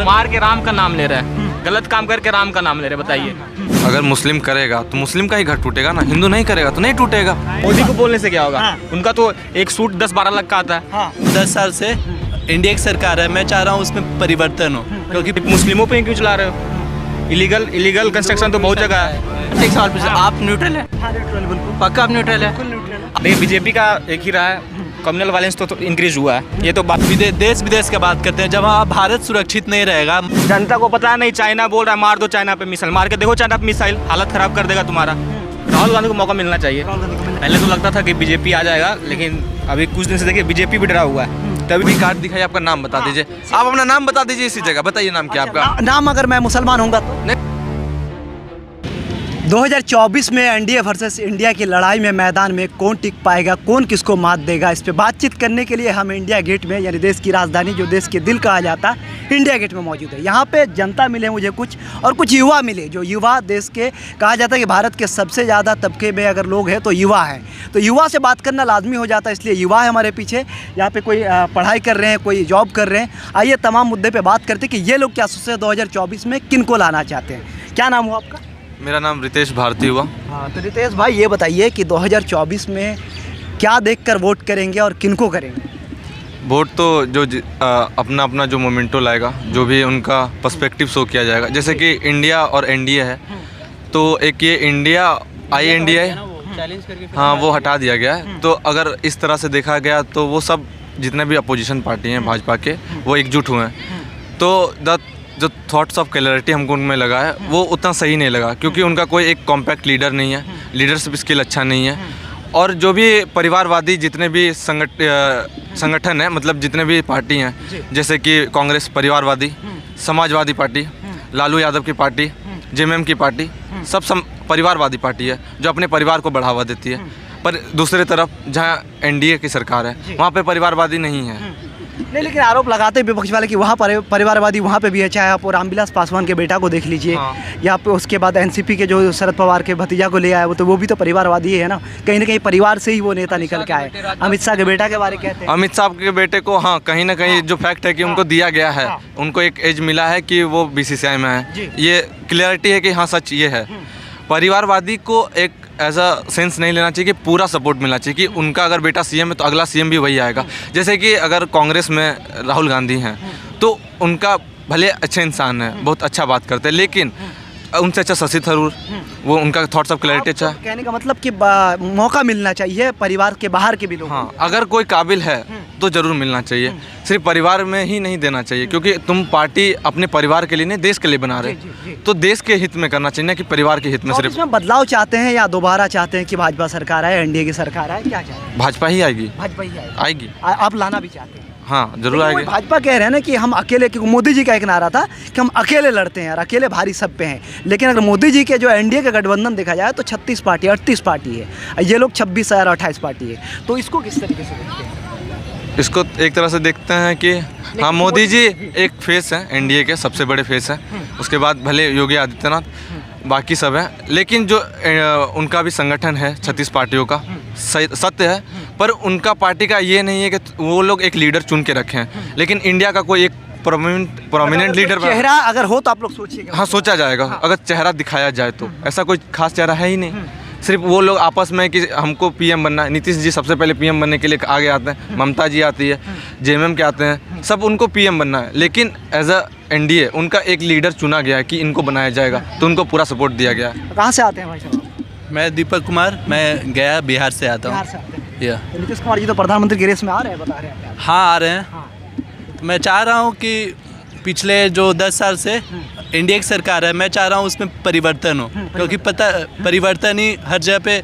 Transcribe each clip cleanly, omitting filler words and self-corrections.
मार के राम का नाम ले रहे हैं, गलत काम करके राम का नाम ले रहे हैं, बताइए। अगर मुस्लिम करेगा तो मुस्लिम का ही घर टूटेगा ना, हिंदू नहीं करेगा तो नहीं टूटेगा। मोदी को बोलने से क्या होगा, उनका तो एक सूट 10-12 लाख का आता है। 10 साल से इंडिया की सरकार है, मैं चाह रहा हूँ उसमें परिवर्तन हो, क्योंकि मुस्लिमों पे क्यों चला रहे हो? इलीगल कंस्ट्रक्शन तो बहुत जगह है। एक सवाल पूछा, आप न्यूट्रल है? पक्का आप न्यूट्रल है? देखिए बीजेपी का एक ही रहा है, कम्युनल वायलेंस तो इंक्रीज हुआ है, ये तो बात। देश विदेश की बात करते हैं, जब वहाँ भारत सुरक्षित नहीं रहेगा। जनता को पता नहीं, चाइना बोल रहा है मार दो चाइना पे मिसाइल, मार के देखो चाइना पे मिसाइल, हालत खराब कर देगा तुम्हारा। राहुल गांधी को मौका मिलना चाहिए। पहले तो लगता था कि बीजेपी आ जाएगा, लेकिन अभी कुछ दिन से देखिए बीजेपी भी डरा हुआ है। तभी कार्ड दिखाइए, आपका नाम बता दीजिए, आप अपना नाम बता दीजिए इसी जगह, बताइए नाम क्या आपका। नाम अगर मैं मुसलमान होऊंगा तो 2024 में एनडीए वर्सेस इंडिया की लड़ाई में मैदान में कौन टिक पाएगा, कौन किसको मात देगा, इस पे बातचीत करने के लिए हम इंडिया गेट में, यानी देश की राजधानी जो देश के दिल कहा जाता इंडिया गेट में मौजूद है। यहाँ पे जनता मिले मुझे कुछ, और कुछ युवा मिले, जो युवा देश के कहा जाता है कि भारत के सबसे ज़्यादा तबके में अगर लोग हैं तो युवा हैं, तो युवा से बात करना लाजमी हो जाता है, इसलिए युवा है हमारे पीछे। यहाँ पे कोई पढ़ाई कर रहे हैं, कोई जॉब कर रहे हैं। आइए तमाम मुद्दे पर बात करते हैं कि ये लोग क्या सोचते हैं 2024 में किन को लाना चाहते हैं। क्या नाम हुआ आपका? मेरा नाम रितेश भारती हुआ। हाँ, तो रितेश भाई ये बताइए कि 2024 में क्या देखकर वोट करेंगे और किनको करेंगे? वोट तो जो अपना अपना जो मोमेंटो लाएगा, जो भी उनका पर्सपेक्टिव शो किया जाएगा। जैसे कि इंडिया और एनडीए है, तो एक ये इंडिया INDA, हाँ वो हटा दिया गया है। तो अगर इस तरह से देखा गया तो वो सब जितने भी अपोजिशन पार्टी हैं भाजपा के, वो एकजुट हुए हैं। तो जो थॉट्स ऑफ क्लैरिटी हमको उनमें लगा है वो उतना सही नहीं लगा, क्योंकि उनका कोई एक कॉम्पैक्ट लीडर नहीं है, लीडरशिप स्किल अच्छा नहीं है। और जो भी परिवारवादी जितने भी संगठन है, मतलब जितने भी पार्टी हैं, जैसे कि कांग्रेस परिवारवादी, समाजवादी पार्टी, लालू यादव की पार्टी, JMM की पार्टी, सब परिवारवादी पार्टी है जो अपने परिवार को बढ़ावा देती है। पर दूसरी तरफ जहाँ NDA की सरकार है वहाँ पे परिवारवादी नहीं है। नहीं, लेकिन आरोप लगाते हैं विपक्ष वाले कि वहाँ पर परिवारवादी वहाँ पे भी है। चाहे आप रामविलास पासवान के बेटा को देख लीजिए, या पे उसके बाद NCP के जो शरद पवार के भतीजा को ले आया, वो भी तो परिवारवादी है ना कहीं परिवार से ही वो नेता निकल के आए। अमित शाह के बेटा के बारे में कहते हैं, अमित शाह के बेटे को हाँ कहीं ना कहीं जो फैक्ट है कि उनको दिया गया है, उनको एक एज मिला है कि वो BCCI में है, ये क्लियरिटी है कि हाँ सच ये है। परिवारवादी को एक ऐसा सेंस नहीं लेना चाहिए कि पूरा सपोर्ट मिलना चाहिए कि उनका अगर बेटा CM है तो अगला CM भी वही आएगा। जैसे कि अगर कांग्रेस में राहुल गांधी हैं तो उनका भले अच्छे इंसान है, बहुत अच्छा बात करते हैं, लेकिन उनसे अच्छा शशि थरूर, वो उनका थॉट्स ऑफ क्लैरिटी अच्छा। कहने का मतलब कि मौका मिलना चाहिए परिवार के बाहर के भी लोग। हाँ, अगर कोई काबिल है तो ज़रूर मिलना चाहिए, सिर्फ परिवार में ही नहीं देना चाहिए, क्योंकि तुम पार्टी अपने परिवार के लिए नहीं देश के लिए बना रहे, तो देश के हित में करना चाहिए ना कि परिवार के हित में। सिर्फ इसमें बदलाव चाहते हैं या दोबारा चाहते हैं कि भाजपा सरकार आए, NDA की सरकार आए, क्या चाहते हैं? भाजपा ही आएगी। भाजपा ही आएगी। आप लाना भी चाहते हैं? हाँ जरूर आएगी। भाजपा कह रहे हैं ना कि हम अकेले, क्योंकि मोदी जी का एक नारा था कि हम अकेले लड़ते हैं और अकेले भारी सब पे हैं, लेकिन अगर मोदी जी के जो NDA का गठबंधन देखा जाए तो 36 पार्टी 38 पार्टी है, ये लोग 26 और 28 पार्टी है, तो इसको किस तरीके से देखते हैं? इसको एक तरह से देखते हैं कि हाँ मोदी जी एक फेस है, NDA के सबसे बड़े फेस हैं, उसके बाद भले योगी आदित्यनाथ, बाकी सब है, लेकिन जो उनका भी संगठन है 36 पार्टियों का, सत्य है, पर उनका पार्टी का ये नहीं है कि वो लोग एक लीडर चुन के रखे हैं, लेकिन इंडिया का कोई एक प्रोमिनेंट लीडर चेहरा अगर हो तो आप लोग सोचिएगा। हाँ सोचा जाएगा, अगर चेहरा दिखाया जाए तो ऐसा कोई खास चेहरा है ही नहीं, सिर्फ वो लोग आपस में कि हमको PM बनना है। नीतीश जी सबसे पहले PM बनने के लिए आगे आते हैं, ममता जी आती है, JMM के आते हैं, सब उनको PM बनना है, लेकिन एज अ NDA उनका एक लीडर चुना गया है कि इनको बनाया जाएगा, तो उनको पूरा सपोर्ट दिया गया है। कहाँ से आते हैं भाई साहब? मैं दीपक कुमार, मैं गया बिहार से आता हूँ। नीतीश कुमार जी तो प्रधानमंत्री की रेस में आ रहे हैं, बता रहे हैं। हाँ आ रहे हैं। तो मैं चाह रहा हूँ कि पिछले जो 10 साल से इंडिया की सरकार है, मैं चाह रहा हूँ उसमें परिवर्तन हो, क्योंकि परिवर्तन ही हर जगह पे,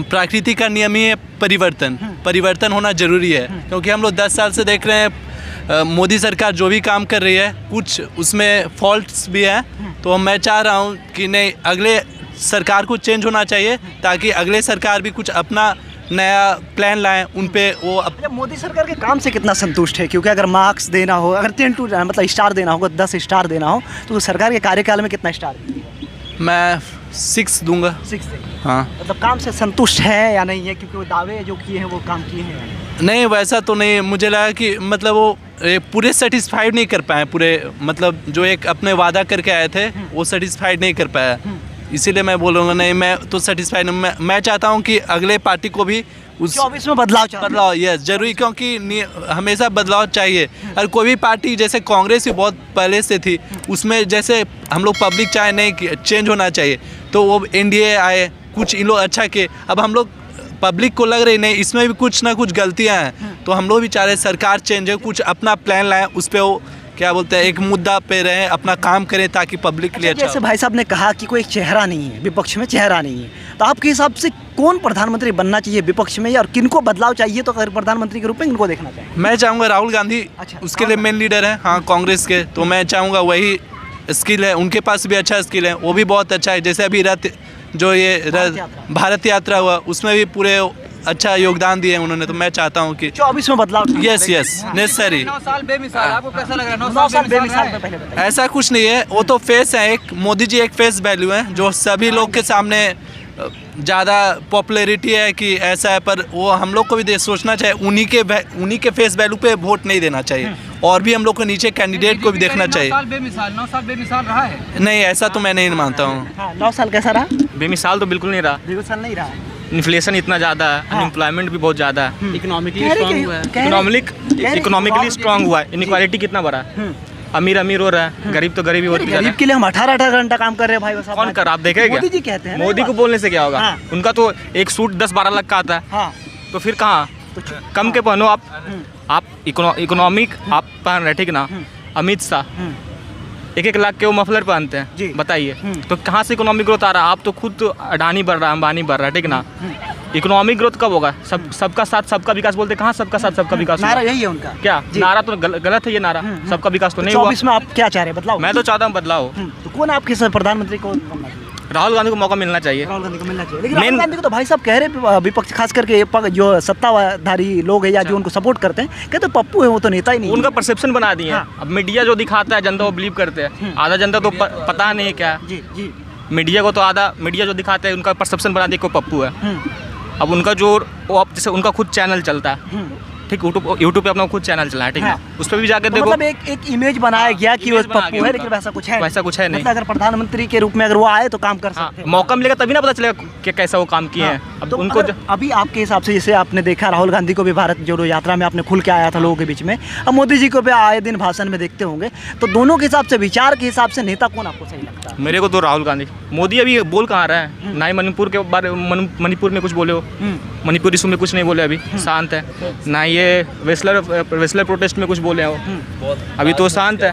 प्रकृति का नियम ही है परिवर्तन होना ज़रूरी है। क्योंकि हम लोग 10 साल से देख रहे हैं मोदी सरकार जो भी काम कर रही है कुछ उसमें फॉल्ट्स भी हैं, तो मैं चाह रहा हूँ कि नहीं, अगले सरकार को चेंज होना चाहिए ताकि अगले सरकार भी कुछ अपना नया प्लान लाएं, उन पे वो मोदी सरकार के काम से कितना संतुष्ट है? क्योंकि अगर मार्क्स देना हो, अगर 10 to मतलब स्टार देना होगा, 10 स्टार देना हो, तो सरकार के कार्यकाल में कितना स्टार? मैं 6 दूंगा। 6 देंगे। हाँ मतलब काम से संतुष्ट है या नहीं है? क्योंकि वो दावे जो किए हैं वो काम किए हैं। नहीं वैसा तो नहीं, मुझे लगा कि मतलब वो पूरे सेटिस्फाइड नहीं कर पाए, पूरे मतलब जो एक अपने वादा करके आए थे वो सेटिस्फाइड नहीं कर पाया, इसीलिए मैं बोलूँगा नहीं मैं तो सेटिस्फाइड हूँ। मैं चाहता हूँ कि अगले पार्टी को भी उस 24 में बदलाव यस जरूरी, क्योंकि हमेशा बदलाव चाहिए। और कोई भी पार्टी जैसे कांग्रेस भी बहुत पहले से थी, उसमें जैसे हम लोग पब्लिक चाहे नहीं कि चेंज होना चाहिए, तो वो एनडीए आए, कुछ इन लोग अच्छा किए, अब हम लोग पब्लिक को लग रही नहीं इसमें भी कुछ ना कुछ गलतियां हैं, तो हम लोग भी चाह रहे सरकार चेंज हो, कुछ अपना प्लान लाएं, उस पर वो क्या बोलते हैं एक मुद्दा पे रहें, अपना काम करें ताकि पब्लिक के लिए अच्छा जैसे भाई साहब ने कहा कि कोई एक चेहरा नहीं है, विपक्ष में चेहरा नहीं है, तो आपके हिसाब से कौन प्रधानमंत्री बनना चाहिए विपक्ष में, और किनको बदलाव चाहिए, तो अगर प्रधानमंत्री के रूप में किनको देखना चाहिए? मैं चाहूँगा राहुल गांधी, उसके लिए मेन लीडर है हाँ कांग्रेस के, तो मैं चाहूँगा वही स्किल है, उनके पास भी अच्छा स्किल है, वो भी बहुत अच्छा है। जैसे अभी भारत यात्रा हुआ उसमें भी पूरे अच्छा योगदान दिए उन्होंने, तो मैं चाहता हूँ कि 24 में बदलाव। Yes necessary. 9 साल बेमिसाल, आपको कैसा लग रहा है? 9 साल बेमिसाल में पहले बताइए। ऐसा कुछ नहीं है, वो तो फेस है, एक मोदी जी एक फेस वैल्यू है जो सभी लोग के सामने ज़्यादा पॉपुलैरिटी है कि ऐसा है, पर वो हम लोग को भी सोचना चाहिए, उन्हीं के फेस वैल्यू पे वोट नहीं देना चाहिए, और भी हम लोग को नीचे कैंडिडेट को भी देखना चाहिए। 9 साल बेमिसाल रहा है? नहीं ऐसा तो मैं नहीं मानता हूँ। 9 साल कैसा रहा? बेमिसाल तो बिल्कुल नहीं रहा, बेमिसाल नहीं रहा। इन्फ्लेशन इतना ज़्यादा है, अनएम्प्लॉयमेंट भी बहुत ज़्यादा है, इकोनॉमिकली स्ट्रांग हुआ है, इकोनॉमिकली स्ट्रांग हुआ है, इनक्वालिटी कितना बड़ा है, अमीर हो रहा है, गरीब तो गरीब ही होती है। गरीब के लिए हम 18 घंटा काम कर रहे हैं भाई, बस कौन कर, आप देखेंगे? मोदी जी कहते हैं। मोदी को बोलने से क्या होगा? हाँ। उनका तो एक सूट 10-12 लाख का आता है, हाँ तो फिर कहाँ कम के पहनो आप इकोनॉमिक आप पहन रहे, ठीक ना? अमित शाह 1-1 लाख के वो मफलर पहनते हैं, बताइए तो कहाँ से इकोनॉमिक ग्रोथ आ रहा है? आप तो खुद अडानी बढ़ रहा है, अंबानी बढ़ रहा है, ठीक ना? इकोनॉमिक ग्रोथ कब होगा? सबका साथ सबका विकास बोलते, कहाँ सबका साथ सबका विकास? नारा यही है उनका। क्या नारा तो गलत है ये नारा, सबका विकास तो नहीं हुआ। 24 में आप क्या चाह रहे हैं, बदलाव? मैं तो चाहता हूँ बदलाव। तो कौन आपके प्रधानमंत्री को बनना चाहिए? राहुल गांधी को मौका मिलना चाहिए। राहुल गांधी को मिलना चाहिए, लेकिन राहुल गांधी को तो भाई साहब कह रहे विपक्ष खास करके जो सत्ताधारी लोग हैं या जो उनको सपोर्ट करते हैं, कहते पप्पू है वो तो नेता ही नहीं। उनका परसेप्शन बना दिए हैं। अब मीडिया जो दिखाता है जनता वो बिलीव करते हैं, आधा जनता तो पता नहीं है क्या है। जी मीडिया को तो आधा मीडिया जो दिखाते हैं उनका परसेप्शन बना दिया को पप्पू है। अब उनका जो जैसे उनका खुद चैनल चलता है, ठीक, यूट्यूब पे अपना खुद चैनल चला है, ठीक है, उस पर भी जाकर देखो, मतलब एक इमेज बनाया गया कि वो पप्पू है, लेकिन वैसा कुछ है नहीं। मतलब अगर प्रधानमंत्री के रूप में अगर वो आए तो काम कर सकते हैं। मौका मिलेगा तभी ना पता चलेगा कि कैसा वो काम किए हैं। अब तो उनको अभी आपके हिसाब से, जैसे आपने देखा राहुल गांधी को भी भारत जोड़ो यात्रा में आपने खुल के आया था लोगों के बीच में, अब मोदी जी को भी आए दिन भाषण में देखते होंगे, तो दोनों के हिसाब से, विचार के हिसाब से नेता कौन आपको सही लगता है? मेरे को तो राहुल गांधी। मोदी अभी बोल कहाँ रहा है? ना ही मणिपुर के बारे मणिपुर में कुछ बोले हो, मणिपुर इशू में कुछ नहीं बोले, अभी शांत है। ना ये वेस्लर प्रोटेस्ट में कुछ बोले हो, अभी तो शांत है।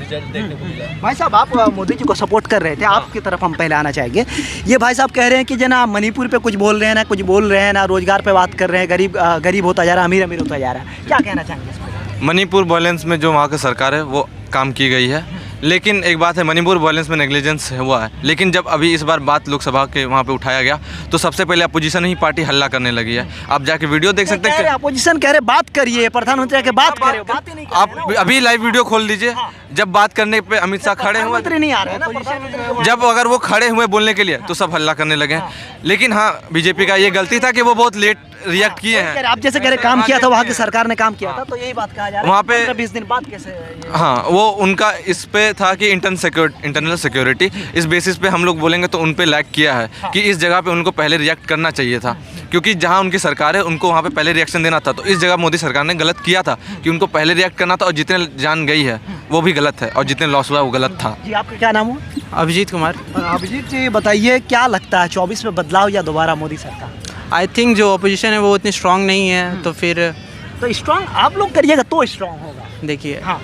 भाई साहब आप मोदी जी को सपोर्ट कर रहे थे, आपकी तरफ हम पहले आना चाहेंगे। ये भाई साहब कह रहे हैं कि जना मणिपुर पे कुछ बोल रहे हैं, ना कुछ बोल रहे हैं, ना रोजगार पे बात कर रहे हैं, गरीब होता जा रहा है, अमीर होता जा रहा है, क्या कहना चाहेंगे इस पर? मणिपुर वायलेंस में जो वहाँ की सरकार है वो काम की गई है, लेकिन एक बात है, मणिपुर वायलेंस में नेग्लिजेंस हुआ है, लेकिन जब अभी इस बार बात लोकसभा के वहाँ पे उठाया गया तो सबसे पहले अपोजिशन ही पार्टी हल्ला करने लगी है। आप जाके वीडियो देख सकते हैं। अपोजिशन कह रहे बात करिए, प्रधानमंत्री के बात करें, बात ही नहीं कर रहे आप अभी लाइव वीडियो खोल लीजिए। जब बात करने पे अमित शाह खड़े हुए, नहीं आ रहे हैं ना, जब अगर वो खड़े हुए बोलने के लिए तो सब हल्ला करने लगे हैं। लेकिन हाँ, बीजेपी का ये गलती था कि वो बहुत लेट रिएक्ट किए हैं। आप जैसे कह रहे काम किया था, वहाँ की सरकार ने काम किया था, तो यही बात कहा जा रहा है। वहाँ पे 20 दिन बाद कैसे? हाँ, वो उनका इस पे था कि इंटरनल सिक्योरिटी, इस बेसिस पे हम लोग बोलेंगे तो उन पे लैग किया है कि इस जगह पे उनको पहले रिएक्ट करना चाहिए था, क्योंकि जहाँ उनकी सरकार है उनको वहाँ पे पहले रिएक्शन देना था। तो इस जगह मोदी सरकार ने गलत किया था कि उनको पहले रिएक्ट करना था, और जितने जान गई है वो भी गलत है, और जितने लॉस हुआ वो गलत था। जी आपका क्या नाम हो? अभिजीत कुमार। अभिजीत जी बताइए, क्या लगता है 24 में बदलाव या दोबारा मोदी सरकार? आई थिंक जो अपोजिशन है वो उतनी स्ट्रांग नहीं है, तो फिर तो स्ट्रांग आप लोग करिएगा तो स्ट्रांग होगा। देखिए हाँ,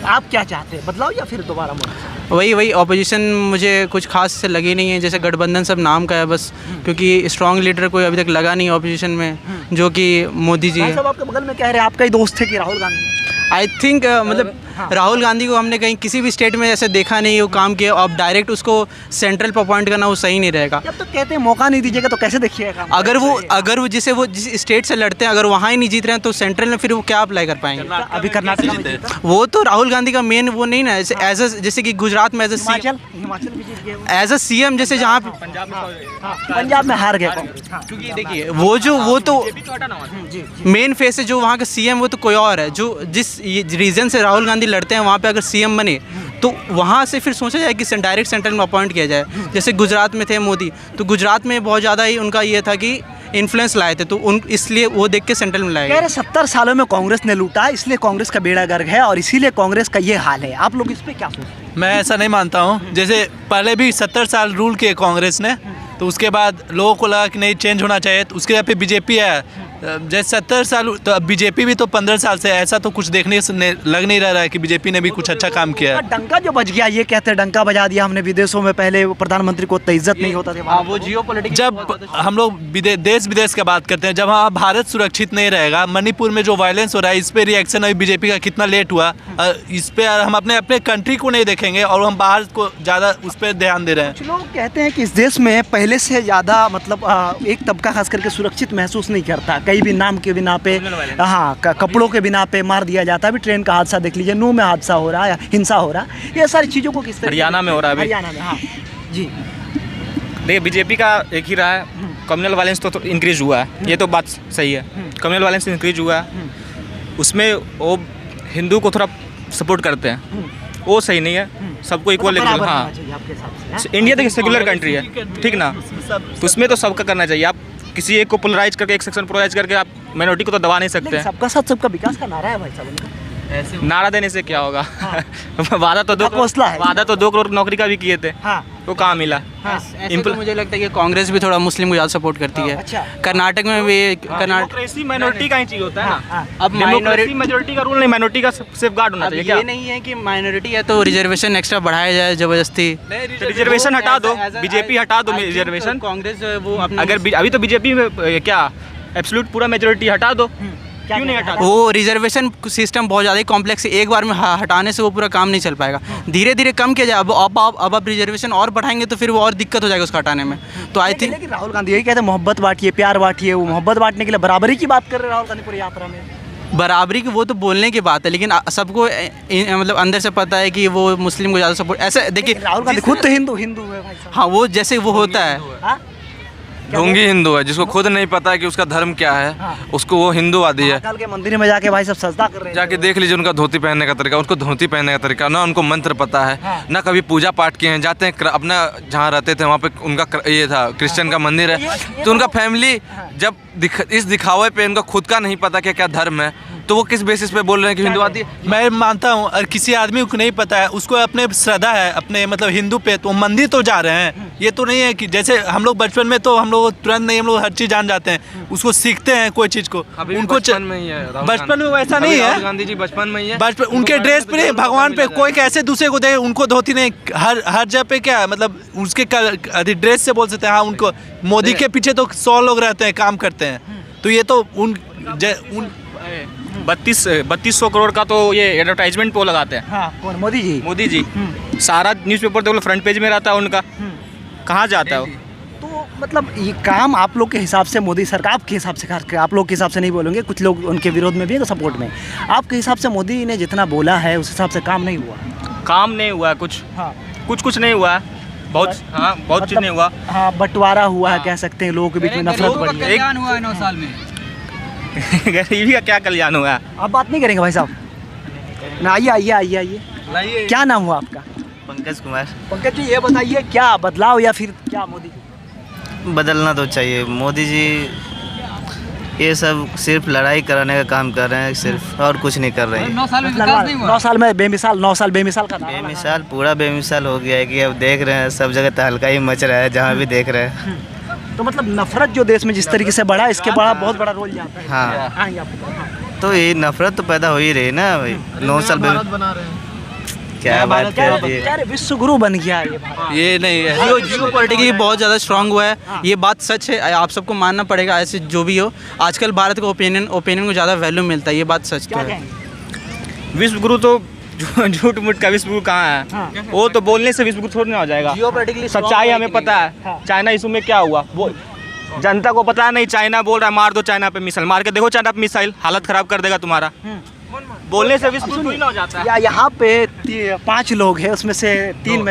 आप क्या चाहते हैं, बदलाव या फिर दोबारा मोदी? वही ऑपोजिशन मुझे कुछ खास से लगी नहीं है, जैसे गठबंधन सब नाम का है बस, क्योंकि स्ट्रांग लीडर कोई अभी तक लगा नहीं ऑपोजिशन में, जो कि मोदी जी है। सब आपके बगल में कह रहे हैं, आपका ही दोस्त है कि राहुल गांधी? आई थिंक मतलब राहुल गांधी को हमने कहीं किसी भी स्टेट में ऐसे देखा नहीं वो काम किया, अब डायरेक्ट उसको सेंट्रल पर अपॉइंट करना वो सही नहीं रहेगा। जब तो कहते हैं मौका नहीं दीजिएगा तो कैसे देखिएगा काम? अगर वो जिस स्टेट से लड़ते हैं अगर वहाँ ही नहीं जीत रहे हैं तो सेंट्रल में फिर वो क्या अप्लाई कर पाएंगे? अभी कर्नाटक में जीता। वो तो राहुल गांधी का मेन वो नहीं ना, जैसे कि गुजरात में हिमाचल भी जीत गए, एज अ सीएम जैसे जहाँ पे पंजाब में हार गया कांग्रेस। क्योंकि देखिए वो तो मेन फेस है जो वहाँ का सीएम, वो तो कोई और है। जो जिस रीजन से राहुल गांधी लड़ते हैं वहाँ पे अगर सीएम बने तो वहाँ से फिर सोचा जाए कि डायरेक्ट सेंट्रल में अपॉइंट किया जाए। जैसे गुजरात में थे मोदी, तो गुजरात में बहुत ज़्यादा ही उनका ये था कि इन्फ्लुएंस लाए थे, तो उन इसलिए वो देख के सेंट्रल में लाए कह रहे 70 सालों में कांग्रेस ने लूटा, इसलिए कांग्रेस का बेड़ा गर्क है और इसीलिए कांग्रेस का ये हाल है। आप लोग इस पे क्या सोचते हैं? मैं ऐसा नहीं मानता हूँ। जैसे पहले भी 70 साल रूल किए कांग्रेस ने, तो उसके बाद लोगों को लगा कि नहीं चेंज होना चाहिए, तो उसके बाद फिर बीजेपी है। जैसे 70 साल तो अब बीजेपी भी तो 15 साल से, ऐसा तो कुछ देखने से लग नहीं रहा है कि बीजेपी ने भी कुछ अच्छा काम किया है। डंका जो बज गया, ये कहते हैं डंका बजा दिया हमने विदेशों में, पहले प्रधानमंत्री को उतना इज्जत नहीं होता था। वो जियो पॉलिटिक्स जब हम लोग देश विदेश की बात करते हैं, जब वहाँ भारत सुरक्षित नहीं रहेगा, मणिपुर में जो वायलेंस हो रहा है इस पे रिएक्शन अभी बीजेपी का कितना लेट हुआ, इस पे हम अपने कंट्री को नहीं देखेंगे और हम बाहर को ज़्यादा उस पर ध्यान दे रहे हैं। कुछ लोग कहते हैं कि इस देश में पहले से ज़्यादा मतलब एक तबका खास करके सुरक्षित महसूस नहीं करता, कहीं भी नाम के बिना पे, हाँ कपड़ों के बिना पे मार दिया जाता है। अभी ट्रेन का हादसा देख लीजिए, नूह में हादसा हो रहा है, हिंसा हो रहा है, ये सारी चीज़ों को किस तरह हरियाणा में हो रहा है अभी। हरियाणा में, हाँ जी। देखिए बीजेपी का एक ही रहा है, कम्युनल वायलेंस तो इंक्रीज हुआ है, ये तो बात सही है, कम्युनल वायलेंस इंक्रीज हुआ है, उसमें वो हिंदू को थोड़ा सपोर्ट करते हैं, वो सही नहीं है, सबको इक्वल लेवल। हाँ, इंडिया देखिए सेक्युलर कंट्री है, ठीक ना, तो उसमें तो सबका करना चाहिए। आप किसी एक को पोलराइज करके, एक सेक्शन पोलराइज करके आप माइनॉरिटी को तो दबा नहीं सकते हैं। सबका साथ सबका विकास का नारा है भाई साहब उनका। नारा देने से क्या होगा? वादा तो हौसला है। 2 करोड़ नौकरी का भी किए थे, हाँ। वो कहाँ मिला? ऐसे तो मुझे लगता है कि कांग्रेस भी थोड़ा मुस्लिम को ज़्यादा सपोर्ट करती है। अच्छा। कर्नाटक में भी डेमोक्रेसी माइनॉरिटी का ही चीज होता है ना। अब डेमोक्रेसी मेजॉरिटी का रूल नहीं, माइनॉरिटी का सेफगार्ड होना अब चाहिए। ये क्या नहीं है कि माइनॉरिटी है तो रिजर्वेशन एक्स्ट्रा बढ़ाया जाए जबरदस्ती। रिजर्वेशन हटा दो, बीजेपी हटा दो रिजर्वेशन। कांग्रेस जो है वो अपना अगर अभी तो बीजेपी में क्या एब्सोल्यूट पूरा मेजॉरिटी हटा दो, क्यों नहीं हटा? वो रिजर्वेशन सिस्टम बहुत ज़्यादा कॉम्प्लेक्स है, एक बार में हटाने से वो पूरा काम नहीं चल पाएगा, धीरे धीरे कम किया जाए। अब आप रिजर्वेशन और बढ़ाएंगे तो फिर वो और दिक्कत हो जाएगा उसको हटाने में। तो आई थिंक राहुल गांधी यही कहते हैं मोहब्बत बांटिए, प्यार बांटिए, वो मोहब्बत बांटने के लिए बराबरी की बात कर रहे हैं राहुल गांधी पूरी यात्रा में। बराबरी की वो तो बोलने की बात है, लेकिन सबको मतलब अंदर से पता है कि वो मुस्लिम को ज़्यादा सपोर्ट, ऐसे देखिए राहुल गांधी खुद तो हिंदू है भाई साहब। हाँ, वो जैसे वो होता है, हाँ? ढोंगी हिंदू है, जिसको खुद नहीं पता है कि उसका धर्म क्या है, उसको वो हिंदूवादी है। महाकाल के मंदिर में जाके भाई सब सजदा कर रहे हैं। जाके देख लीजिए उनका धोती पहनने का तरीका, उनको धोती पहनने का तरीका, ना उनको मंत्र पता है, ना कभी पूजा पाठ किए हैं। जाते हैं अपना जहाँ रहते थे वहाँ पे उनका ये था क्रिश्चियन का मंदिर है, तो उनका फैमिली जब इस दिखावे पे उनका खुद का नहीं पता क्या क्या धर्म है, तो वो किस बेसिस पे बोल रहे हैं कि हिंदूवादी? मैं मानता हूँ, और किसी आदमी को नहीं पता है, उसको अपने श्रद्धा है अपने मतलब हिंदू पे, तो मंदिर तो जा रहे हैं। ये तो नहीं है कि जैसे हम लोग बचपन में तो हम लोग तुरंत नहीं, हम लोग हर चीज़ जान जाते हैं, उसको सीखते हैं कोई चीज़ को। उनको बचपन में ही है, बचपन में वैसा नहीं है, गांधी जी बचपन में ही है, बचपन उनके ड्रेस पे नहीं, भगवान पे कोई कैसे दूसरे को दे, उनको धोती नहीं, हर जगह पे क्या मतलब उसके ड्रेस से बोल सकते हैं। हाँ, उनको मोदी के पीछे तो 100 लोग रहते हैं, काम करते हैं, तो ये तो उन 3200 करोड़ का तो ये एडवर्टाइजमेंट पे लगाते हैं। हाँ, कौन? मोदी जी। सारा न्यूज़पेपर तो फ्रंट पेज में रहता है उनका, कहाँ जाता है वो? तो मतलब ये काम आप लोग के हिसाब से मोदी सरकार, आपके हिसाब से, खास आप लोग के हिसाब से नहीं बोलेंगे, कुछ लोग उनके विरोध में भी है सपोर्ट में, आपके हिसाब से मोदी ने जितना बोला है उस हिसाब से काम नहीं हुआ? काम नहीं हुआ कुछ, हाँ, कुछ नहीं हुआ है, बहुत चीज़ नहीं हुआ। हाँ, बंटवारा हुआ है, कह सकते हैं, लोगों के बीच में नफरत बढ़ी है। कल्याण हुआ है 9 साल में। गरीबी का क्या कल्याण हुआ है? आप बात नहीं करेंगे भाई साहब ना? आइए। क्या नाम हुआ आपका? पंकज कुमार। पंकज जी, ये बताइए क्या बदलाव या फिर क्या मोदी जी? बदलना तो चाहिए। मोदी जी ये सब सिर्फ लड़ाई कराने का काम कर रहे हैं सिर्फ, और कुछ नहीं कर रहे हैं। 9 साल में विकास नहीं हुआ। 9 साल में बेमिसाल, 9 साल बेमिसाल का नारा बेमिसाल, पूरा बेमिसाल हो गया है कि अब देख रहे हैं सब जगह तहलका ही मच रहा है, जहाँ भी देख रहे हैं। तो मतलब नफरत जो देश में जिस तरीके से बढ़ा, इसके बड़ा बहुत बड़ा रोल जाता है। हाँ, आएंगे आपको। तो ये नफरत तो पैदा हो ही रही ना भाई। 9 साल क्या बात कर दी है। क्या विश्व गुरु बन गया ये भारत। ये नहीं है। जियो पॉलिटिकली बहुत ज़्यादा स्ट्रांग हुआ है, ये बात सच है, आप सबको मानना पड़ेगा। ऐसे जो भी हो, आजकल भारत को ओपिनियन को ज़्यादा वैल्यू मिलता है, ये बात सच तो क्या है। कहेंगे? विश्व गुरु तो झूठ मूठ का फेसबुक कहाँ है? हाँ। वो तो बोलने से फेसबुक थोड़ी ना हो जाएगा। सच्चाई हमें पता है। हाँ। चाइना इशू में क्या हुआ वो जनता को पता नहीं। चाइना बोल रहा है मार दो चाइना पे मिसाइल, मार के देखो चाइना पे मिसाइल, हालत खराब कर देगा तुम्हारा। बोलने से फेसबुक थोड़ी ना हो जाता है। या यहाँ पे 5 लोग हैं, उसमें से 3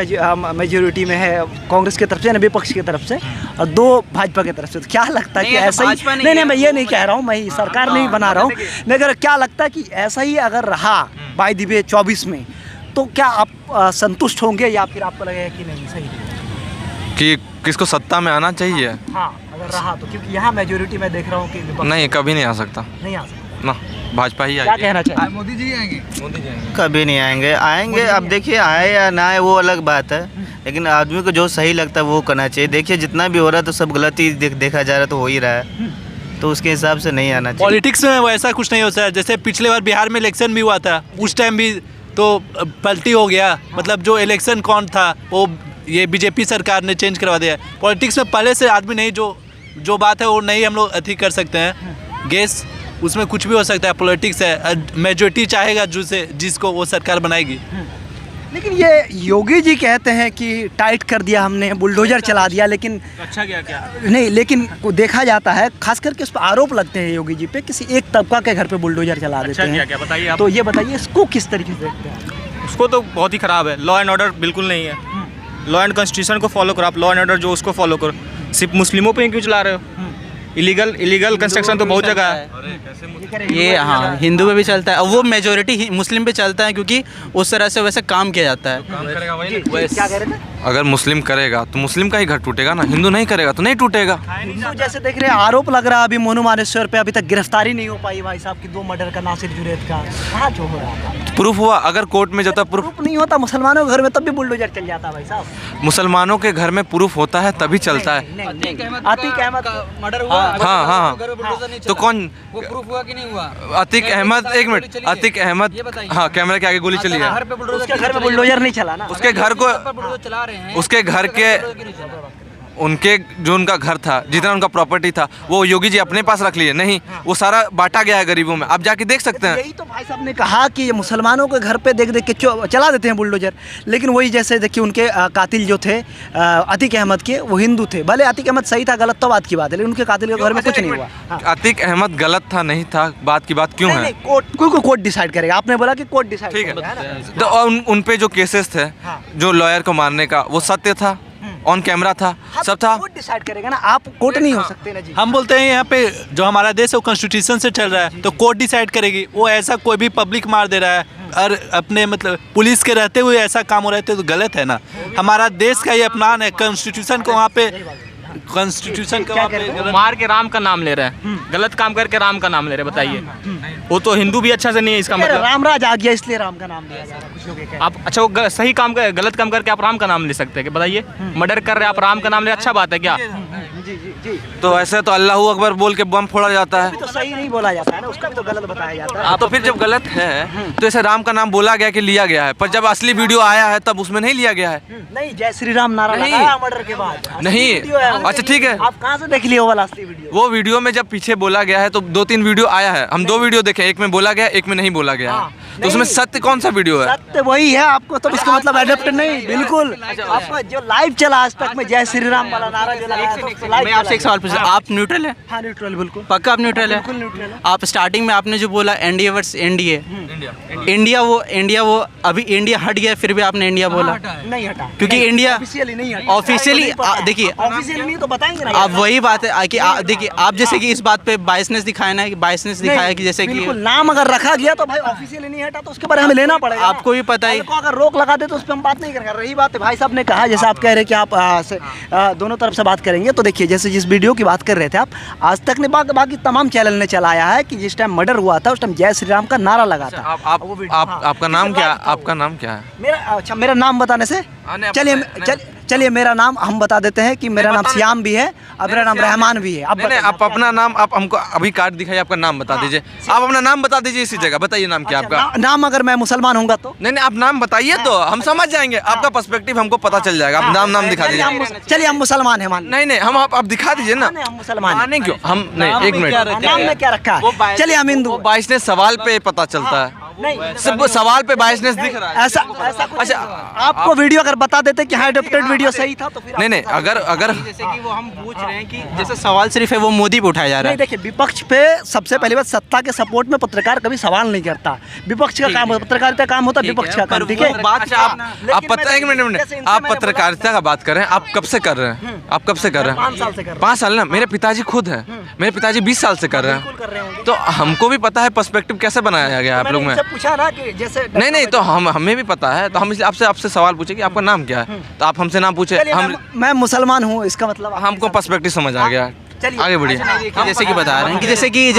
मेजोरिटी में है कांग्रेस की तरफ से, विपक्ष की तरफ से, और 2 भाजपा की तरफ से। तो क्या लगता है कि ऐसा ही नहीं, मैं ये नहीं कह रहा हूँ, मैं सरकार नहीं बना रहा हूँ, मगर क्या लगता है कि ऐसा ही अगर रहा बाय द वे 24 में, तो क्या आप संतुष्ट होंगे या फिर आपको लगेगा कि नहीं सही है? कि किसको सत्ता में आना चाहिए? हाँ, अगर रहा तो, क्योंकि यहाँ मेजोरिटी में देख रहा हूँ कि विपक्ष नहीं, कभी नहीं आ सकता नहीं आ सकता। ना, भाजपा ही क्या आएगी। कहना चाहिए? मोदी जी आएंगे। कभी नहीं आएंगे। अब देखिए आए या ना आए वो अलग बात है, लेकिन आदमी को जो सही लगता है वो करना चाहिए। देखिए जितना भी हो रहा है तो सब गलत ही देखा जा रहा है, तो हो ही रहा है, तो उसके हिसाब से नहीं आना चाहिए। पॉलिटिक्स में वैसा कुछ नहीं होता है। जैसे पिछले बार बिहार में इलेक्शन भी हुआ था, उस टाइम भी तो पलटी हो गया। मतलब जो इलेक्शन कौन था वो ये बीजेपी सरकार ने चेंज करवा दिया। पॉलिटिक्स में पहले से आदमी नहीं, जो बात है वो नहीं हम लोग अथी कर सकते हैं गेस, उसमें कुछ भी हो सकता है। पॉलिटिक्स है, मेजोरिटी चाहेगा जिसको वो सरकार बनाएगी। लेकिन ये योगी जी कहते हैं कि टाइट कर दिया हमने, बुलडोजर चला दिया, लेकिन अच्छा क्या नहीं, लेकिन को देखा जाता है, खास करके उस पर आरोप लगते हैं योगी जी पे, किसी एक तबका के घर पे बुलडोजर चला देते हैं। क्या बताइए आप। तो ये बताइए इसको किस तरीके से देखते हैं? उसको तो बहुत ही खराब है। लॉ एंड ऑर्डर बिल्कुल नहीं है। लॉ एंड कॉन्स्टिट्यूशन को फॉलो करो आप, लॉ एंड ऑर्डर जो उसको फॉलो करो। सिर्फ मुस्लिमों पे ही क्यों चला रहे हो? इलीगल कंस्ट्रक्शन तो बहुत जगह है। ये हाँ, हिंदू पे भी चलता है, और वो मेजोरिटी मुस्लिम पे चलता है, क्योंकि उस तरह से वैसे काम किया जाता है। क्या कह रहे थे? अगर मुस्लिम करेगा तो मुस्लिम का ही घर टूटेगा ना, हिंदू नहीं करेगा तो नहीं टूटेगा। हिंदू जैसे देख रहे हैं, आरोप लग रहा है अभी मोनू मानेश्वर पे, अभी तक गिरफ्तारी नहीं हो पाई भाई साहब की, 2 मर्डर का, नासिर जुनैद का। कहाँ जो हो रहा था? प्रूफ हुआ, अगर कोर्ट में जब तक प्रूफ, प्रूफ नहीं होता मुसलमानों के घर में, तब भी बुलडोजर चल जाता भाई साहब। मुसलमानों के घर में प्रूफ होता है तभी चलता है। अतीक अहमद मर्डर हुआ। हाँ हाँ, तो कौन? वो प्रूफ हुआ कि नहीं हुआ? अतीक अहमद, एक मिनट, अतीक अहमद, हाँ, कैमरा के आगे गोली चली है। घर पे बुलडोजर, उसके घर में बुलडोजर नहीं चला ना। उसके घर को, बुलडोजर चला रहे हैं, उसके घर के, उनके जो उनका घर था, जितना उनका प्रॉपर्टी था, वो योगी जी अपने पास रख लिए नहीं, वो सारा बांटा गया है गरीबों में। आप जाके देख सकते हैं। यही तो भाई साहब ने कहा कि ये मुसलमानों के घर पे देख देख के चला देते हैं बुलडोजर, लेकिन वही जैसे देखिए उनके कातिल जो थे अतीक अहमद के, वो हिंदू थे। भले अतीक अहमद सही था, गलत तो बात की बात है, लेकिन उनके कातिल के घर में कुछ नहीं हुआ। हाँ। अतीक अहमद गलत था नहीं था, बात की बात क्यों है? कोर्ट डिसाइड करेगा। आपने बोला कि कोर्ट डिसाइड ठीक करेगा, है, ना? तो उन पे जो केसेस थे, जो लॉयर को मारने का, वो सत्य था, ऑन कैमरा था, सब था। कोर्ट डिसाइड करेगा ना, आप कोर्ट नहीं हो सकते ना जी। हम बोलते हैं यहाँ पे जो हमारा देश है वो कॉन्स्टिट्यूशन से चल रहा है, तो कोर्ट डिसाइड करेगी। वो ऐसा कोई भी पब्लिक मार दे रहा है और अपने मतलब पुलिस के रहते हुए ऐसा काम हो रहा है तो गलत है ना। हमारा देश का ये अपमान है, कॉन्स्टिट्यूशन को वहाँ पे, कॉन्स्टिट्यूशन का वहाँ पे मार के राम का नाम ले रहे हैं, गलत काम करके राम का नाम ले रहे हैं। बताइए, वो तो हिंदू भी अच्छा से नहीं है इसका मतलब। रामराज आ गया इसलिए राम का नाम लिया जा रहा है, कुछ लोग ये कहते हैं। आप अच्छा वो सही काम कर, गलत काम करके आप राम का नाम ले सकते हैं कि? बताइए, मर्डर कर रहे हैं आप, राम का नाम ले, अच्छा बात है क्या? तो ऐसे तो अल्लाह अकबर बोल के बम फोड़ा जाता है। तो सही नहीं बोला जाता है ना, उसका भी तो गलत बताया जाता है। तो फिर जब गलत है तो ऐसे राम का नाम बोला गया कि लिया गया है, पर जब असली वीडियो आया है तब उसमें नहीं लिया गया है। नहीं, जय श्री राम नारा नहीं। लगाया मर्डर के बाद। नहीं, असली वीडियो है। अच्छा ठीक है, आप कहाँ से देख लिए वो वाला असली वीडियो? वो वीडियो में जब पीछे बोला गया है तो 2-3 वीडियो आया है, हम 2 वीडियो देखे, एक में बोला गया, एक में नहीं बोला गया है। तो उसमें सत्य कौन सा वीडियो है? सत्य वही है, आपको तो इसका मतलब एडेप्ट नहीं, बिल्कुल। आपका जो लाइव चला आज तक में जय श्री राम वाला नारा जो लगाया था, उसको live मैं आपसे एक चला। सवाल पूछूं, आप न्यूट्रल है? हाँ, न्यूट्रल, बिल्कुल पक्का आप न्यूट्रल है? बिल्कुल न्यूट्रल है। आप स्टार्टिंग में आपने जो बोला एनडीए वर्सेस एनडीए, इंडिया वो अभी इंडिया हट गया, फिर भी आपने इंडिया बोला नहीं हटा, क्योंकि इंडिया ऑफिशियली नहीं हटा। ऑफिशियली देखिए, ऑफिशियली नहीं तो बताएंगे ना। आप वही बात है कि देखिए आप जैसे कि इस बात पे बायसनेस दिखाया ना, कि बायसनेस दिखाया कि जैसे कि बिल्कुल नाम अगर रखा गया तो भाई ऑफिशियली नहीं हटा, तो उसके बारे में हमें लेना पड़ेगा। आपको भी पता ही। को अगर रोक लगा दे तो उस पर हम बात नहीं करेंगे। रही बात है भाई साहब ने कहा, जैसे आप कह रहे हैं कि आप दोनों तरफ से बात करेंगे, तो देखिए जैसे जिस वीडियो की बात कर रहे थे आप, आज तक ने बाकी तमाम चैनल ने चलाया है कि जिस टाइम मर्डर हुआ था उस टाइम जय श्री राम का नारा लगा था। आपका नाम क्या, आपका नाम क्या है? मेरा नाम बताने से चलिए मेरा नाम हम बता देते हैं कि मेरा नाम श्याम भी है और मेरा नाम रहमान भी है। आप अपना नाम, आप हमको अभी कार्ड दिखाइए, आपका नाम बता दीजिए। आप अपना नाम बता दीजिए इसी जगह, बताइए नाम क्या आपका? नाम अगर मैं मुसलमान होऊंगा तो नहीं, आप नाम बताइए तो हम समझ जाएंगे, आपका पर्सपेक्टिव हमको पता चल जाएगा। आप नाम दिखा दीजिए। चलिए हम मुसलमान हैं, मान नहीं, हम आप दिखा दीजिए ना। हम मुसलमान हैं। क्यों हम नहीं, एक मिनट, नाम में क्या रखा है? चलिए हम हिंदू। बाइस ने सवाल पे पता चलता है। सब सवाल पे बायसनेस दिख रहा है। ऐसा ऐसा कुछ अच्छा, आपको वीडियो अगर बता देते कि हाँ एडप्टेड वीडियो सही था तो फिर नहीं नहीं, अगर जैसे कि वो हम पूछ रहे हैं कि जैसे सवाल सिर्फ है वो मोदी पे उठाया जा रहा नहीं, है। देखिए विपक्ष पे सबसे पहली बात, सत्ता के सपोर्ट में पत्रकार कभी सवाल नहीं करता। विपक्ष का काम, पत्रकारिता काम होता है विपक्ष का काम, ठीक है। बात आप पता है, एक मिनट, आप पत्रकारिता का बात कर रहे हैं, आप कब से कर रहे हैं? आप कब से कर रहे हैं? 5 साल से कर रहे हैं। 5 साल ना, मेरे पिताजी खुद हैं, मेरे पिताजी 20 साल से कर रहे हैं, तो हमको भी पता है पर्सपेक्टिव कैसे बनाया गया आप लोग में। पूछा ना कि जैसे नहीं तो हमें भी पता है, तो हम इसलिए आपसे सवाल पूछे कि आपका नाम क्या है, तो आप हमसे नाम पूछे, हम मैं मुसलमान हूँ, इसका मतलब हमको पर्सपेक्टिव समझ आ गया। आगे बढ़िए। जैसे कि बता रहे हैं कि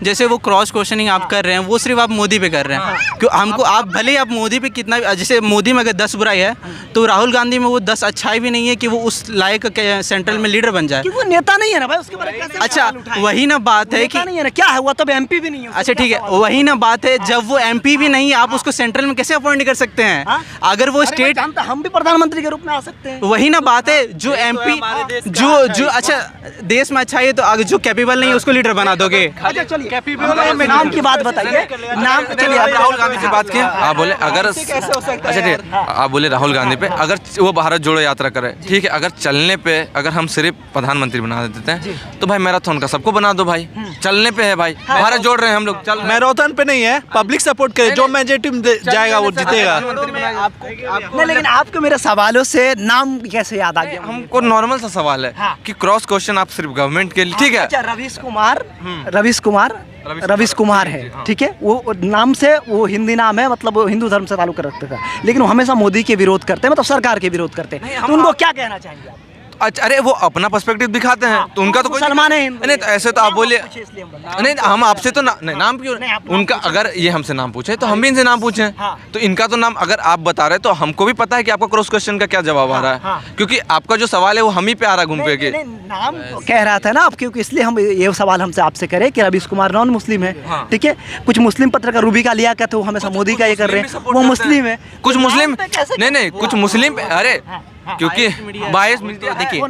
जैसे वो क्रॉस क्वेश्चनिंग आप कर रहे हैं, वो सिर्फ आप मोदी पे कर रहे हैं। क्यों हमको आप भले ही आप मोदी पे कितना, जैसे मोदी में अगर 10 बुराई है तो राहुल गांधी में वो 10 अच्छाई भी नहीं है कि वो उस लायक सेंट्रल में लीडर बन जाए। कि वो नेता नहीं है ना भाई, उसके बारे में कैसे अच्छा, सवाल उठाएं? वही ना बात है कि नेता नहीं है ना, क्या है हुआ तब एमपी भी नहीं है। अच्छा ठीक है, वही ना बात है, जब वो एमपी भी नहीं है आप उसको सेंट्रल में कैसे अपॉइंट कर सकते हैं? अगर वो स्टेट, हम भी प्रधानमंत्री के रूप में आ सकते हैं। वही ना बात है, जो एमपी जो अच्छा देश में अच्छा है तो जो कैपेबल नहीं है उसको लीडर बना दोगे। अच्छा चलिए, नाम की बात बताइए, नाम चलिए। आप राहुल गांधी से बात किए, आप बोले अगर अच्छा ठीक है, आप बोले राहुल गांधी पे अगर वो भारत जोड़ो यात्रा करे, ठीक है, अगर चलने पे अगर हम सिर्फ प्रधानमंत्री बना देते हैं तो भाई मैराथन का सबको बना दो भाई, चलने पे है भाई, भारत जोड़ रहे हैं हम लोग, चल मैराथन पे नहीं है, पब्लिक सपोर्ट करे, जो मेजोरिटी जाएगा वो जीतेगा। नहीं, लेकिन आपको मेरे सवालों से नाम कैसे याद आ गया? हमको नॉर्मल सा सवाल है कि क्रॉस क्वेश्चन आप सिर्फ गवर्नमेंट के लिए, ठीक है। अच्छा, रवीश कुमार है, ठीक है। वो नाम से वो हिंदी नाम है, मतलब वो हिंदू धर्म से ताल्लुक रखते था, लेकिन वो हमेशा मोदी के विरोध करते हैं, मतलब सरकार के विरोध करते हैं। तो उनको क्या कहना चाहेंगे आप? अच्छा, अरे वो अपना पर्सपेक्टिव दिखाते हैं, तो उनका तो कोई मुसलमान है, नहीं, तो ऐसे तो आप बोलिए नहीं, हम आपसे तो नाम क्यों उनका, अगर ये हमसे नाम पूछे तो हम भी इनसे नाम पूछें, तो इनका तो नाम अगर आप बता रहे तो हमको भी पता है कि आपका क्रॉस क्वेश्चन का क्या जवाब आ रहा है, क्योंकि आपका जो सवाल है वो हम ही पे आ रहा है घूम पे के। नाम कह रहा था ना आप, क्योंकि इसलिए हम ये सवाल हमसे आपसे करें कि रवीश कुमार नॉन मुस्लिम है, ठीक है। कुछ मुस्लिम पत्रकार रूबी का लिया कहते वो हमेशा मोदी का ये कर रहे हैं, वो मुस्लिम है, कुछ मुस्लिम नहीं कुछ मुस्लिम, अरे क्योंकि बायस मीडिया, देखिए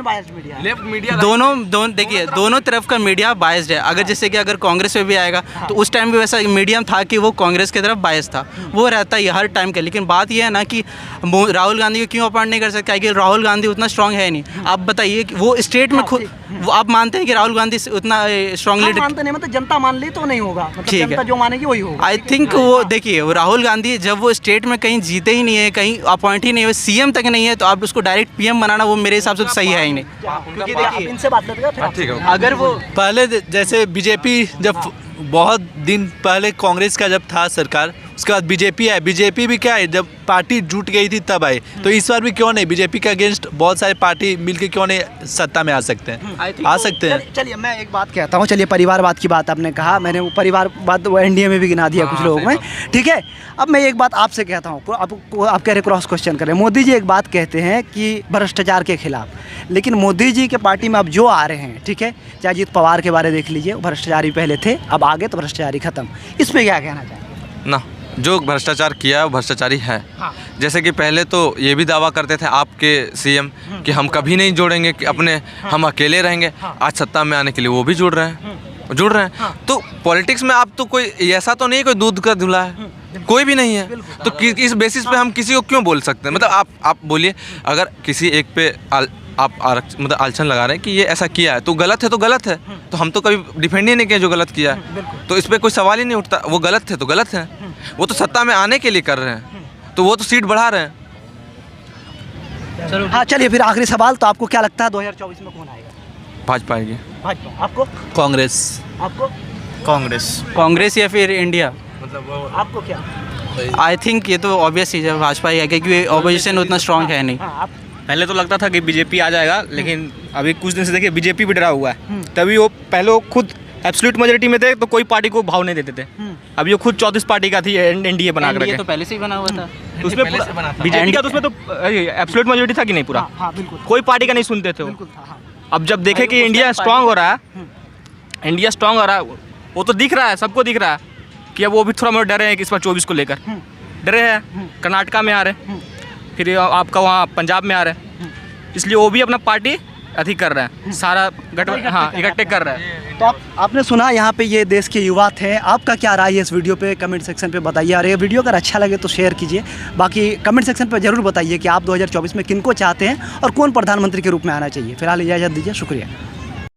लेफ्ट मीडिया दोनों देखिए दोनों तरफ का मीडिया बायस्ड है। अगर जैसे कि अगर कांग्रेस में भी आएगा तो उस टाइम भी वैसा मीडियम था कि वो कांग्रेस की तरफ बायस था, वो रहता है हर टाइम का। लेकिन बात ये है ना कि राहुल गांधी को क्यों अपॉइंट नहीं कर सकता, क्योंकि राहुल गांधी उतना स्ट्रांग है नहीं। आप बताइए कि वो स्टेट में खुद वो आप मानते हैं कि राहुल गांधी उतना स्ट्रांग लीडर मानते नहीं, मतलब जनता मान ली तो नहीं होगा, मतलब ठीक है, जनता जो मानेगी वही होगा। आई थिंक वो देखिए वो राहुल गांधी जब वो स्टेट में कहीं जीते ही नहीं है, कहीं अपॉइंट ही नहीं है, सीएम तक नहीं है, तो आप उसको डायरेक्ट पीएम बनाना वो मेरे हिसाब से तो सही है ही नहीं। क्योंकि देखिए इनसे बात करते ठीक है। अगर वो पहले जैसे बीजेपी जब बहुत दिन पहले कांग्रेस का जब था सरकार, उसके बाद बीजेपी है, बीजेपी भी क्या है जब पार्टी जुट गई थी तब आई, तो इस बार भी क्यों नहीं बीजेपी के अगेंस्ट बहुत सारे पार्टी मिलके क्यों नहीं सत्ता में आ सकते हैं, आ सकते हैं। चलिए मैं एक बात कहता हूँ, चलिए परिवारवाद की बात आपने कहा, मैंने वो परिवारवाद वो एनडीए में भी गिना दिया कुछ लोगों में, ठीक है। अब मैं एक बात आपसे कहता हूँ, आप कह रहे क्रॉस क्वेश्चन कर रहे हैं। मोदी जी एक बात कहते हैं कि भ्रष्टाचार के खिलाफ, लेकिन मोदी जी के पार्टी में अब जो आ रहे हैं, ठीक है, चाहे अजीत पवार के बारे देख लीजिए, भ्रष्टाचारी पहले थे, अब आगे तो भ्रष्टाचारी खत्म। इस पर क्या कहना चाहिए? ना, जो भ्रष्टाचार किया है वो भ्रष्टाचारी है। जैसे कि पहले तो ये भी दावा करते थे आपके सीएम कि हम कभी नहीं जोड़ेंगे, कि अपने हम अकेले रहेंगे, आज सत्ता में आने के लिए वो भी जुड़ रहे हैं। तो पॉलिटिक्स में आप तो कोई ऐसा तो नहीं कोई दूध का धुला है, कोई भी नहीं है, तो इस बेसिस पे हम किसी को क्यों बोल सकते हैं? मतलब आप बोलिए, अगर किसी एक पे आप मतलब आलोचना लगा रहे हैं कि ये ऐसा किया है तो गलत है, तो हम तो कभी डिफेंड ही नहीं किया जो गलत किया है, तो इस पर कोई सवाल ही नहीं उठता। वो गलत थे तो गलत है, वो तो सत्ता में आने के लिए कर रहे हैं, तो वो तो सीट बढ़ा रहे हैं। हाँ चलिए फिर आखिरी सवाल, तो आपको क्या लगता है 2024 में कौन आएगा? भाजपा आएगी। भाजपा। आपको? कांग्रेस। आपको? कांग्रेस या फिर इंडिया, मतलब आपको क्या? आई थिंक ये तो ऑब्वियस चीज़ है, भाजपा ही है, क्योंकि ऑपोजिशन उतना स्ट्रांग है नहीं। पहले तो लगता था कि बीजेपी आ जाएगा, लेकिन अभी कुछ दिन से देखिए बीजेपी भी डरा हुआ है। तभी वो पहले वो खुद एब्सोल्यूट मेजोरिटी में थे तो कोई पार्टी को भाव नहीं देते थे, अभी वो खुद 34 पार्टी का थी, एनडीए बना कर रखे, तो पहले से ही बना हुआ था, तो उसमें बीजेपी का तो उसमें तो एब्सोल्यूट मेजोरिटी था कि नहीं पूरा, कोई पार्टी का नहीं सुनते थे वो। अब जब देखे कि इंडिया स्ट्रांग हो रहा है, वो तो दिख रहा है, सबको दिख रहा है कि अब वो भी थोड़ा बहुत डरे हैं कि इस बार 24 को लेकर डरे हैं। कर्नाटका में आ रहे, फिर आपका वहाँ पंजाब में आ रहे, इसलिए वो भी अपना पार्टी अथी कर रहे हैं, सारा हाँ इकट्ठे कर रहे हैं। तो आपने सुना यहाँ पे ये देश के युवा थे, आपका क्या राय है इस वीडियो पे कमेंट सेक्शन पे बताइए। और ये वीडियो अगर अच्छा लगे तो शेयर कीजिए, बाकी कमेंट सेक्शन पे ज़रूर बताइए कि आप 2024 में किनको चाहते हैं और कौन प्रधानमंत्री के रूप में आना चाहिए। फिलहाल इजाज़त दीजिए, शुक्रिया।